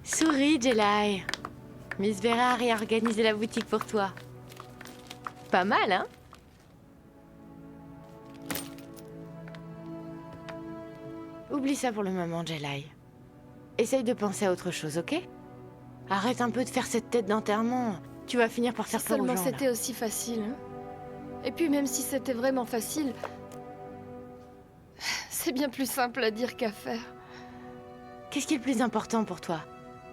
Souris, Jelai. Miss Vera a réorganisé la boutique pour toi. Pas mal, hein? Oublie ça pour le moment, Jelai. Essaye de penser à autre chose, ok? Arrête un peu de faire cette tête d'enterrement. Tu vas finir par faire peur aux Seulement gens, c'était là. aussi facile. Hein. Et puis même si c'était vraiment facile, c'est bien plus simple à dire qu'à faire. Qu'est-ce qui est le plus important pour toi?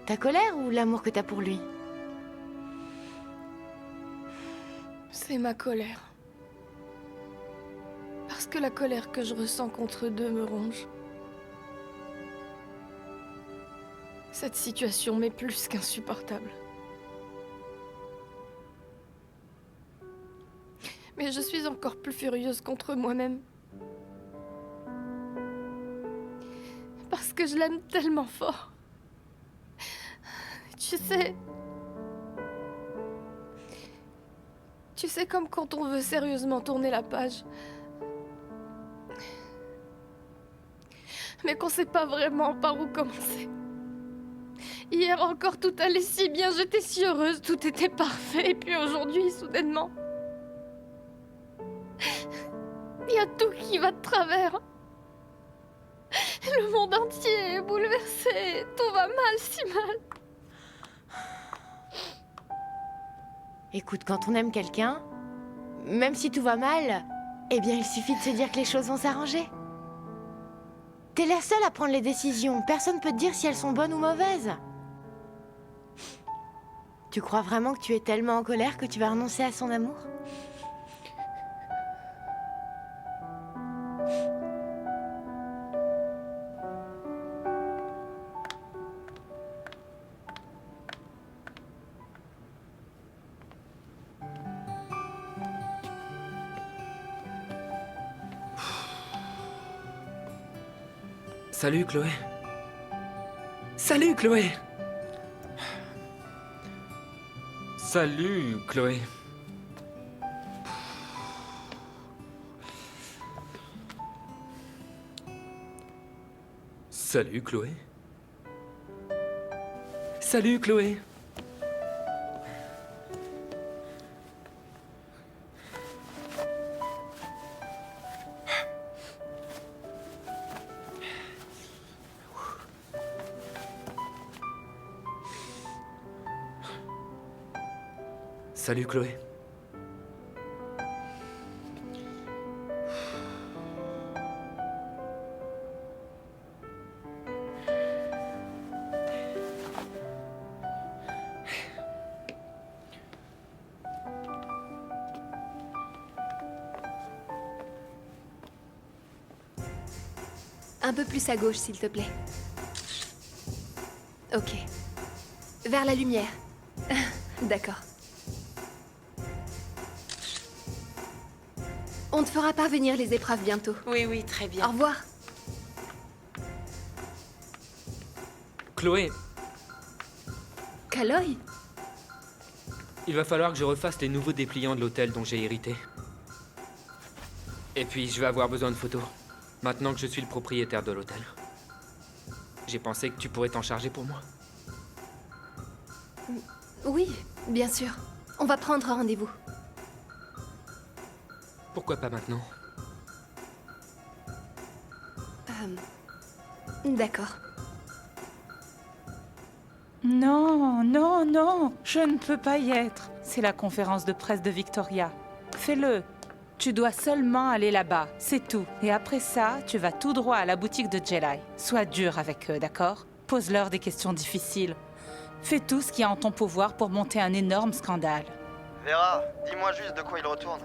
Ta colère ou l'amour que t'as pour lui? C'est ma colère. Parce que la colère que je ressens contre eux deux me ronge. Cette situation m'est plus qu'insupportable. Mais je suis encore plus furieuse contre moi-même. Parce que je l'aime tellement fort. Tu sais comme quand on veut sérieusement tourner la page. Mais qu'on sait pas vraiment par où commencer. Hier encore, tout allait si bien, j'étais si heureuse, tout était parfait. Et puis aujourd'hui, soudainement, il y a tout qui va de travers. Le monde entier est bouleversé, tout va mal, si mal. Écoute, quand on aime quelqu'un, même si tout va mal, eh bien, il suffit de se dire que les choses vont s'arranger. T'es la seule à prendre les décisions. Personne peut te dire si elles sont bonnes ou mauvaises. Tu crois vraiment que tu es tellement en colère que tu vas renoncer à son amour? Salut Chloé. Salut Chloé. Salut Chloé. Salut Chloé. Salut Chloé. Salut Chloé. Un peu plus à gauche, s'il te plaît. Ok. Vers la lumière. D'accord. On te fera parvenir les épreuves bientôt. Oui, très bien. Au revoir. Chloé, Kaloy? il va falloir que je refasse les nouveaux dépliants de l'hôtel dont j'ai hérité. Et puis, je vais avoir besoin de photos. Maintenant que je suis le propriétaire de l'hôtel. J'ai pensé que tu pourrais t'en charger pour moi. Oui, bien sûr. On va prendre rendez-vous. Pourquoi pas maintenant? D'accord. Non, non, non, je ne peux pas y être. C'est la conférence de presse de Victoria. Fais-le. Tu dois seulement aller là-bas, c'est tout. Et après ça, tu vas tout droit à la boutique de Jelai. Sois dur avec eux, d'accord? Pose-leur des questions difficiles. Fais tout ce qui est en ton pouvoir pour monter un énorme scandale. Vera, dis-moi juste de quoi il retourne.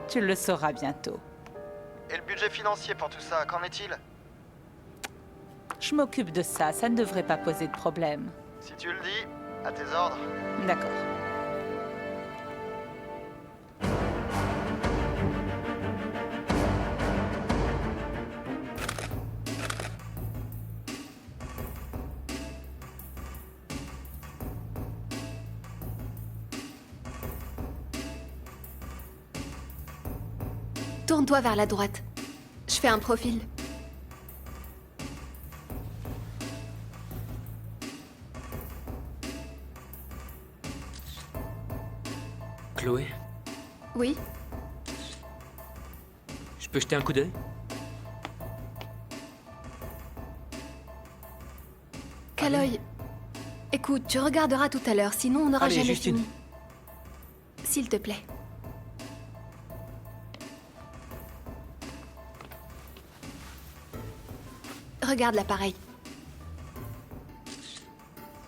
Tu le sauras bientôt. Et le budget financier pour tout ça, qu'en est-il? Je m'occupe de ça, ça ne devrait pas poser de problème. Si tu le dis, à tes ordres. D'accord. Tourne-toi vers la droite. Je fais un profil. Chloé, Oui? je peux jeter un coup d'œil? Kaloy, écoute, tu regarderas tout à l'heure, sinon on n'aura Allez, jamais juste fini. S'il te plaît. Regarde l'appareil.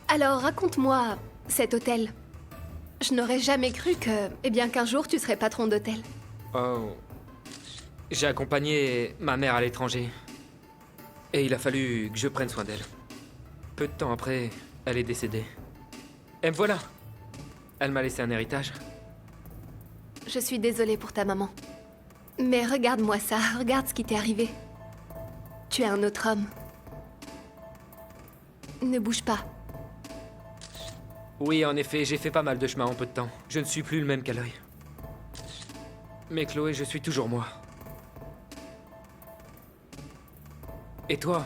Alors, raconte-moi cet hôtel. Je n'aurais jamais cru que, qu'un jour tu serais patron d'hôtel. Oh. J'ai accompagné ma mère à l'étranger. Et il a fallu que je prenne soin d'elle. Peu de temps après, elle est décédée. Et me voilà. Elle m'a laissé un héritage. Je suis désolée pour ta maman. Mais regarde-moi ça, regarde ce qui t'est arrivé. Tu es un autre homme. Ne bouge pas. Oui, en effet, j'ai fait pas mal de chemin en peu de temps. Je ne suis plus le même qu'Aloy. Mais Chloé, je suis toujours moi. Et toi?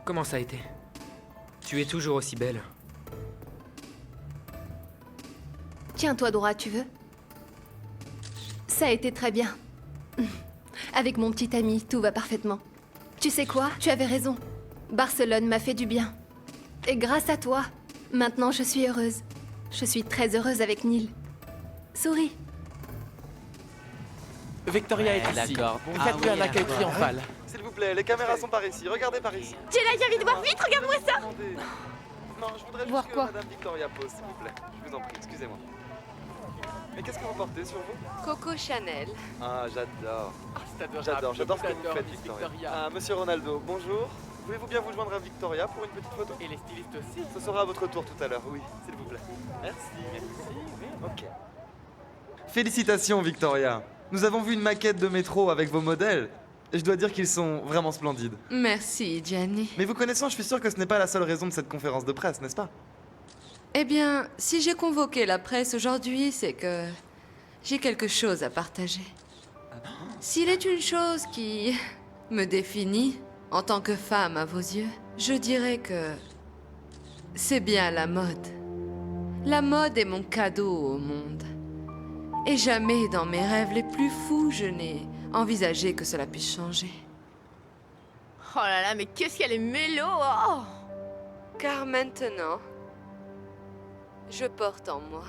Comment ça a été? Tu es toujours aussi belle. Tiens-toi droit, tu veux? Ça a été très bien. Avec mon petit ami, tout va parfaitement. Tu sais quoi? Tu avais raison. Barcelone m'a fait du bien. Et grâce à toi, maintenant je suis heureuse. Je suis très heureuse avec Neil. Souris. Victoria est ici. D'accord. Faites-lui un accueil triomphal. S'il vous plaît, les caméras sont par ici. Regardez par ici. Jenna, viens vite voir, vite, regarde-moi ça. Attendez. Non, je voudrais Voir juste quoi? que Madame Victoria pose, s'il vous plaît. Je vous en prie, excusez-moi. Mais qu'est-ce que vous portez sur vous? Coco Chanel. Ah, j'adore. C'est adorable. J'adore Je ce que vous vous adore, faites, Miss Victoria. Ah, monsieur Ronaldo, bonjour. Voulez-vous bien vous joindre à Victoria pour une petite photo? Et les stylistes aussi. Ce sera à votre tour tout à l'heure, oui, s'il vous plaît. Merci. Oui. Ok. Félicitations, Victoria. Nous avons vu une maquette de métro avec vos modèles. Et je dois dire qu'ils sont vraiment splendides. Merci, Gianni. Mais vous connaissant, je suis sûr que ce n'est pas la seule raison de cette conférence de presse, n'est-ce pas? Eh bien, si j'ai convoqué la presse aujourd'hui, c'est que j'ai quelque chose à partager. S'il est une chose qui me définit en tant que femme à vos yeux, je dirais que c'est bien la mode. La mode est mon cadeau au monde. Et jamais dans mes rêves les plus fous, je n'ai envisagé que cela puisse changer. Oh là là, mais qu'est-ce qu'elle est mélo, oh. Car maintenant, je porte en moi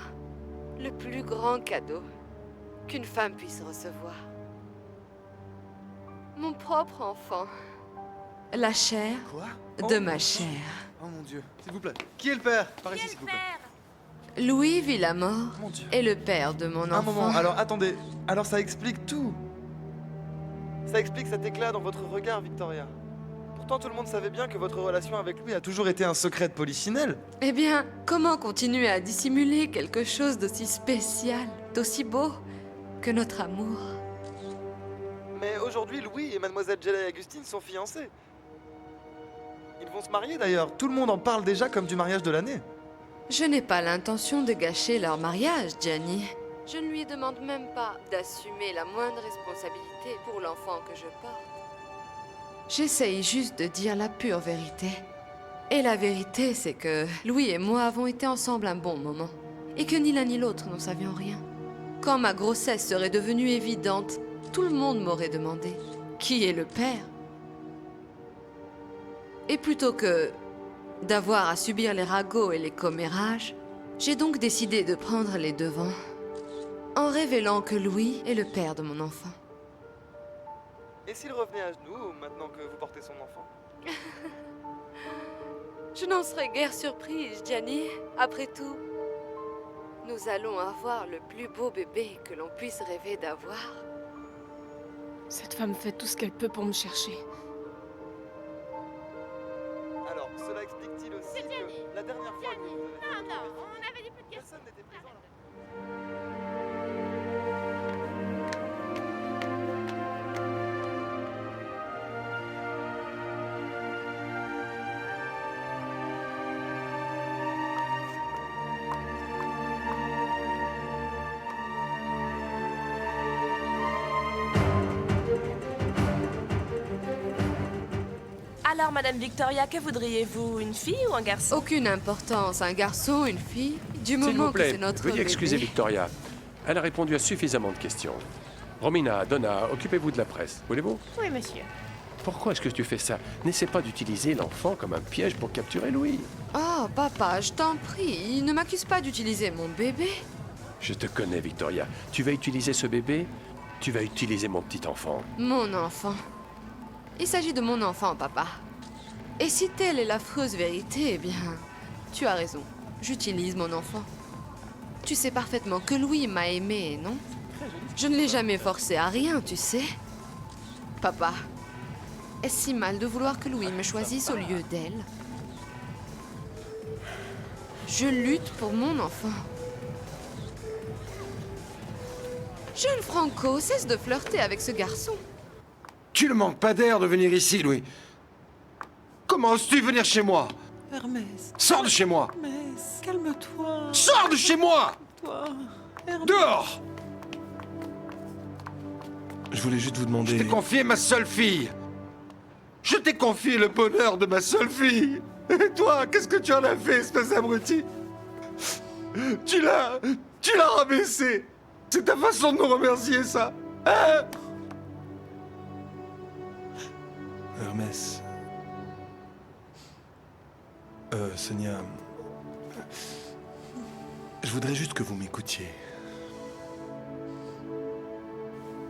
le plus grand cadeau qu'une femme puisse recevoir. Mon propre enfant. La chair Quoi? de ma chair. Oh mon Dieu, s'il vous plaît. Qui est le père? Par ici, s'il vous plaît. Louis Villamort Mon Dieu. est le père de mon enfant. Un moment, alors attendez. Alors ça explique tout. Ça explique cet éclat dans votre regard, Victoria. Pourtant, tout le monde savait bien que votre relation avec lui a toujours été un secret de polichinelle. Eh bien, comment continuer à dissimuler quelque chose d'aussi spécial, d'aussi beau que notre amour? Mais aujourd'hui, Louis et Mademoiselle Jella et Augustine sont fiancés. Ils vont se marier d'ailleurs. Tout le monde en parle déjà comme du mariage de l'année. Je n'ai pas l'intention de gâcher leur mariage, Gianni. Je ne lui demande même pas d'assumer la moindre responsabilité pour l'enfant que je porte. J'essaye juste de dire la pure vérité. Et la vérité, c'est que Louis et moi avons été ensemble un bon moment. Et que ni l'un ni l'autre n'en savions rien. Quand ma grossesse serait devenue évidente, tout le monde m'aurait demandé « Qui est le père ?» Et plutôt que d'avoir à subir les ragots et les commérages, j'ai donc décidé de prendre les devants en révélant que Louis est le père de mon enfant. Et s'il revenait à genoux, maintenant que vous portez son enfant? Je n'en serais guère surprise, Gianni. Après tout, nous allons avoir le plus beau bébé que l'on puisse rêver d'avoir. Cette femme fait tout ce qu'elle peut pour me chercher. Alors, cela explique-t-il aussi que la dernière fois que vous avez fait Non, le non, tour on avait dit plus de des- personne n'était présent là. Alors, Madame Victoria, que voudriez-vous? Une fille ou un garçon? Aucune importance, un garçon, une fille, du S'il moment vous que plaît, c'est notre veuillez bébé. excuser Victoria. Elle a répondu à suffisamment de questions. Romina, Donna, occupez-vous de la presse, voulez-vous? Oui, monsieur. Pourquoi est-ce que tu fais ça? N'essaie pas d'utiliser l'enfant comme un piège pour capturer Louis. Oh, papa, je t'en prie, ne m'accuse pas d'utiliser mon bébé. Je te connais, Victoria. Tu vas utiliser ce bébé, tu vas utiliser mon petit enfant. Mon enfant. Il s'agit de mon enfant, papa. Et si telle est l'affreuse vérité, eh bien, tu as raison. J'utilise mon enfant. Tu sais parfaitement que Louis m'a aimé, non? Je ne l'ai jamais forcé à rien, tu sais. Papa, est-ce si mal de vouloir que Louis me choisisse au lieu d'elle? Je lutte pour mon enfant. Jeune Franco, cesse de flirter avec ce garçon. Tu ne manques pas d'air de venir ici, Louis. Comment oses-tu venir chez moi? Hermès. Sors de chez moi! Hermès, calme-toi. Sors de chez moi! Toi. Hermès. Dehors! Je voulais juste vous demander... Je t'ai confié ma seule fille. Je t'ai confié le bonheur de ma seule fille. Et toi, qu'est-ce que tu en as fait, espèce d'abruti? Tu l'as rabaissé. C'est ta façon de nous remercier, ça. Hein? Hermès. Sonia... Je voudrais juste que vous m'écoutiez.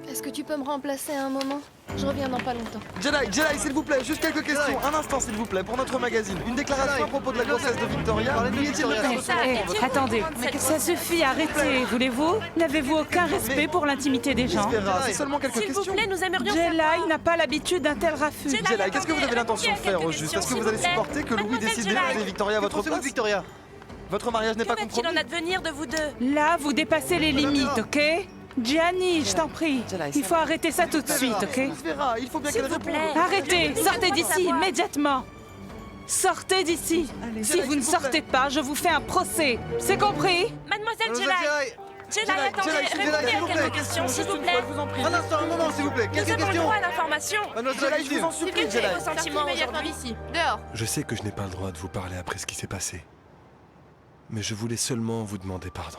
Est-ce que tu peux me remplacer un moment? Je reviens dans pas longtemps. Jedi, s'il vous plaît, juste quelques questions. Un instant, s'il vous plaît, pour notre magazine. Une déclaration à propos de la grossesse de Victoria. Lui est-il le père de son enfant? Attendez, ça suffit, arrêtez, voulez-vous? N'avez-vous aucun respect pour l'intimité des gens? C'est seulement quelques S'il vous questions. plaît, nous aimerions Jedi n'a pas l'habitude d'un tel refus. Jedi, Jedi, qu'est-ce que vous avez l'intention de faire au quelques juste? Est-ce que questions, vous allez s'il vous plaît. supporter que Louis Mademoiselle décide Jedi. d'épouser Victoria à votre place? Victoria. Votre mariage n'est pas Que va-t-il compromis? en advenir de vous deux? Là, vous dépassez les limites, ok? Gianni, je t'en prie. Il faut arrêter ça tout de suite, ok? On se verra, il faut bien S'il qu'elle vous réponde. plaît. Arrêtez, Je sortez veux d'ici savoir. immédiatement. Sortez d'ici. Si Jedi, vous ne s'il vous plaît. sortez pas, je vous fais un procès. C'est compris? Mademoiselle Jedi. Jedi, attendez, Jedi, répondez s'il à vous plaît. quelques questions, s'il vous plaît. Je vous en prie. Un instant, un moment, s'il vous plaît. Nous Quelques avons le questions. droit à l'information. Jedi, je vous en supplie, Quels Jedi. sont vos sentiments aujourd'hui? d'ici. Dehors. Je sais que je n'ai pas le droit de vous parler après ce qui s'est passé. Mais je voulais seulement vous demander pardon.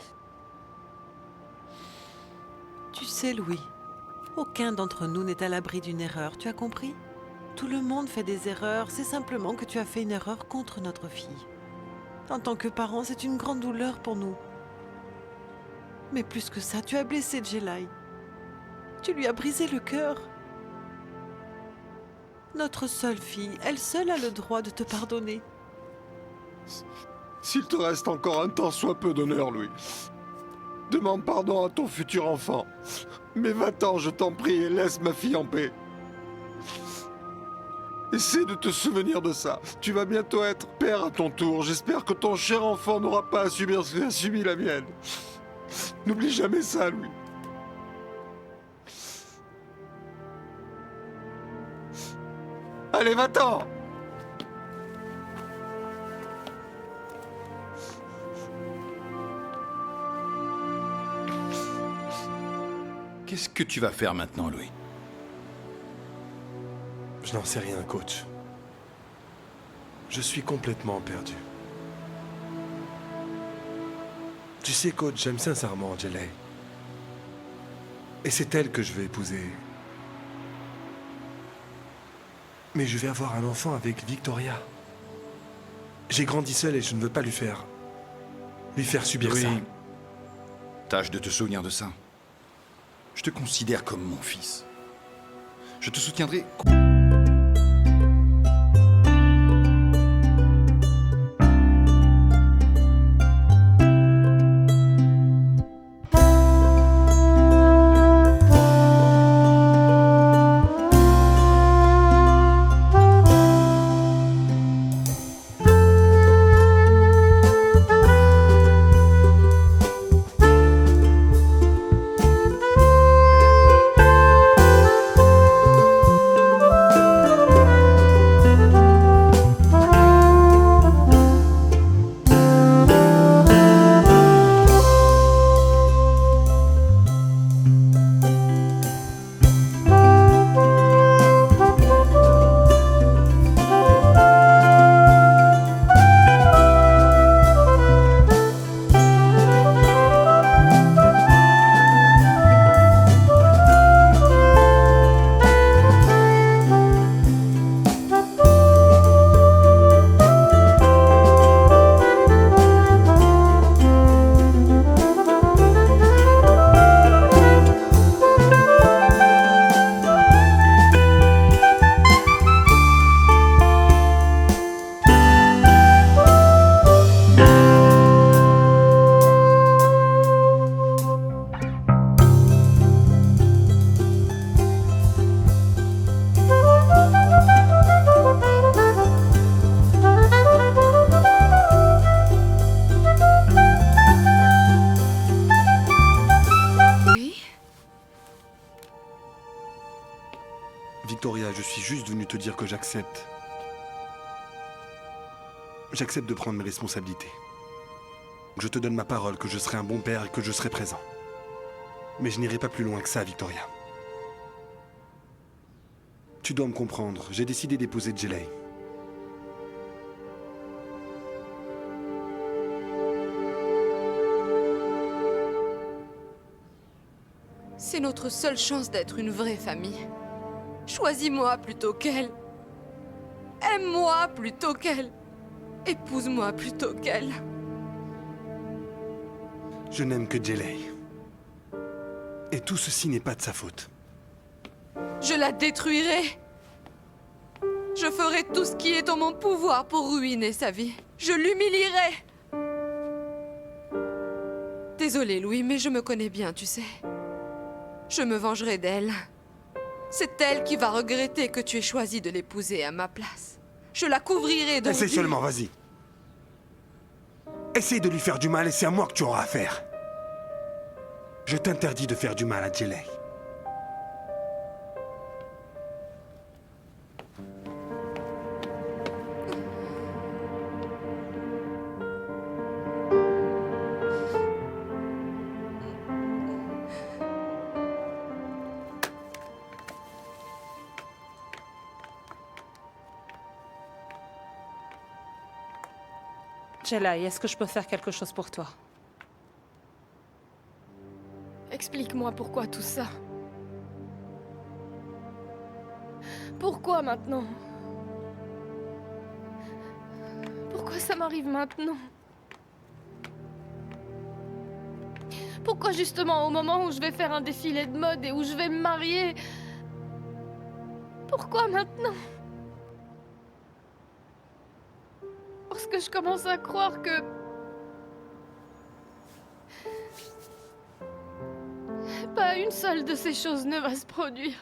Tu sais, Louis, aucun d'entre nous n'est à l'abri d'une erreur, tu as compris? Tout le monde fait des erreurs, c'est simplement que tu as fait une erreur contre notre fille. En tant que parent, c'est une grande douleur pour nous. Mais plus que ça, tu as blessé Jelai. Tu lui as brisé le cœur. Notre seule fille, elle seule a le droit de te pardonner. S'il te reste encore un tant soit peu d'honneur, Louis, demande pardon à ton futur enfant. Mais va-t'en, je t'en prie, et laisse ma fille en paix. Essaie de te souvenir de ça. Tu vas bientôt être père à ton tour. J'espère que ton cher enfant n'aura pas à subir ce qu'a subi la mienne. N'oublie jamais ça, Louis. Allez, va-t'en! Qu'est-ce que tu vas faire maintenant, Louis? Je n'en sais rien, coach. Je suis complètement perdu. Tu sais, coach, j'aime sincèrement Jelay. Et c'est elle que je vais épouser. Mais je vais avoir un enfant avec Victoria. J'ai grandi seul et je ne veux pas lui faire subir Louis, ça. tâche de te souvenir de ça. Je te considère comme mon fils. Je te soutiendrai te dire que j'accepte. J'accepte de prendre mes responsabilités. Je te donne ma parole que je serai un bon père et que je serai présent. Mais je n'irai pas plus loin que ça, Victoria. Tu dois me comprendre, j'ai décidé d'épouser Jelay. C'est notre seule chance d'être une vraie famille. Choisis-moi plutôt qu'elle. Aime-moi plutôt qu'elle. Épouse-moi plutôt qu'elle. Je n'aime que Jelay. Et tout ceci n'est pas de sa faute. Je la détruirai. Je ferai tout ce qui est en mon pouvoir pour ruiner sa vie. Je l'humilierai. Désolée, Louis, mais je me connais bien, tu sais. Je me vengerai d'elle. C'est elle qui va regretter que tu aies choisi de l'épouser à ma place. Je la couvrirai de... Essaye seulement, vas-y. Essaye de lui faire du mal et c'est à moi que tu auras affaire. Je t'interdis de faire du mal à Jelay. Jelay, est-ce que je peux faire quelque chose pour toi? Explique-moi pourquoi tout ça. Pourquoi maintenant? Pourquoi ça m'arrive maintenant? Pourquoi justement au moment où je vais faire un défilé de mode et où je vais me marier? Pourquoi maintenant? Parce que je commence à croire que... pas une seule de ces choses ne va se produire.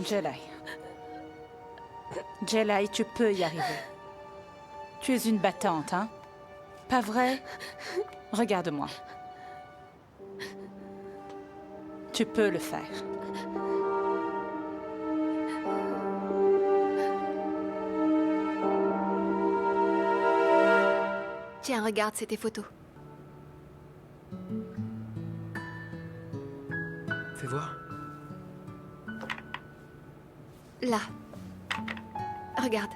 Jelay. Jelay, tu peux y arriver. Tu es une battante, hein? Pas vrai? Regarde-moi. Tu peux le faire. Tiens, regarde, c'est tes photos. Fais voir. Là. Regarde.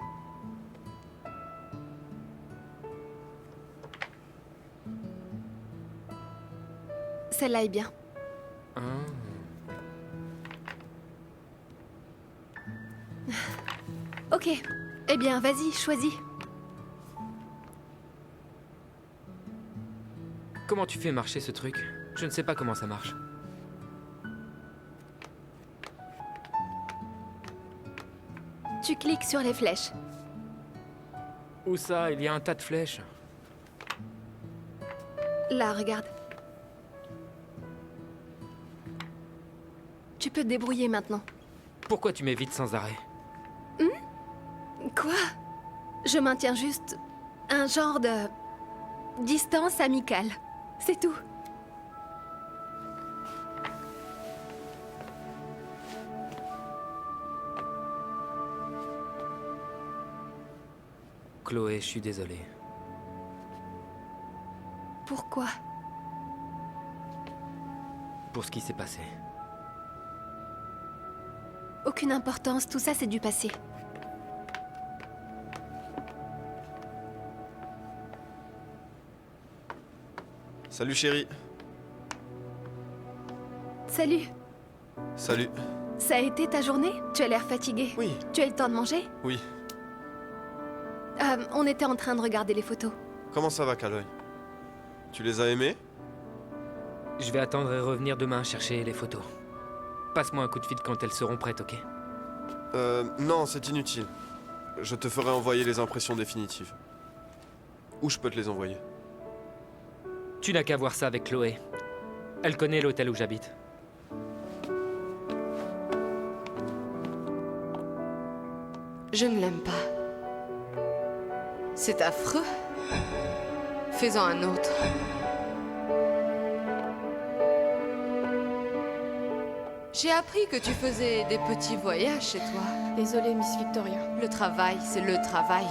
Celle-là est bien. Ok. Eh bien, vas-y, choisis. Comment tu fais marcher ce truc? Je ne sais pas comment ça marche. Tu cliques sur les flèches. Où ça? Il y a un tas de flèches. Là, regarde. Tu peux te débrouiller maintenant. Pourquoi tu m'évites sans arrêt? Quoi? Je maintiens juste un genre de distance amicale. C'est tout. Chloé, je suis désolé. Pourquoi? Pour ce qui s'est passé. Aucune importance, tout ça c'est du passé. Salut chérie. Salut. Salut. Ça a été ta journée? Tu as l'air fatigué. Oui. Tu as eu le temps de manger? Oui. On était en train de regarder les photos. Comment ça va, Kaloy? Tu les as aimés? Je vais attendre et revenir demain chercher les photos. Passe-moi un coup de fil quand elles seront prêtes, ok? Non, c'est inutile. Je te ferai envoyer les impressions définitives. Où je peux te les envoyer? Tu n'as qu'à voir ça avec Chloé. Elle connaît l'hôtel où j'habite. Je ne l'aime pas. C'est affreux. Fais-en un autre. J'ai appris que tu faisais des petits voyages chez toi. Désolée, Miss Victoria. Le travail, c'est le travail.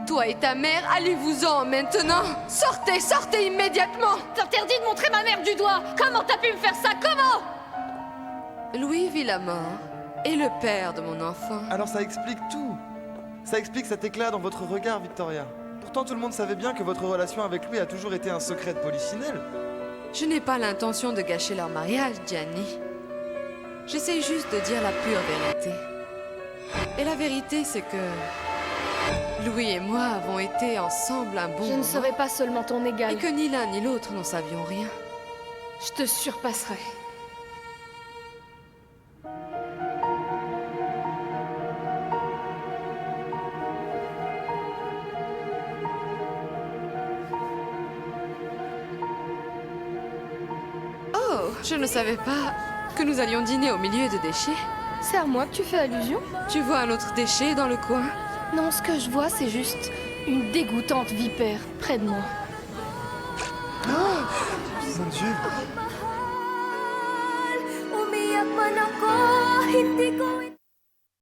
Toi et ta mère, allez-vous-en maintenant! Sortez, sortez immédiatement! T'interdis de montrer ma mère du doigt! Comment t'as pu me faire ça? Comment? Louis vit la mort et le père de mon enfant. Alors ça explique tout. Ça explique cet éclat dans votre regard, Victoria. Pourtant, tout le monde savait bien que votre relation avec Louis a toujours été un secret de polichinelle. Je n'ai pas l'intention de gâcher leur mariage, Gianni. J'essaye juste de dire la pure vérité. Et la vérité, c'est que Louis et moi avons été ensemble un bon moment. Je ne serai pas seulement ton égal. Et que ni l'un ni l'autre n'en savions rien. Je te surpasserai. Oh, je ne savais pas que nous allions dîner au milieu de déchets. C'est à moi que tu fais allusion? Tu vois un autre déchet dans le coin? Non, ce que je vois, c'est juste une dégoûtante vipère près de moi. Mon Dieu. Umiyak man ako, hindi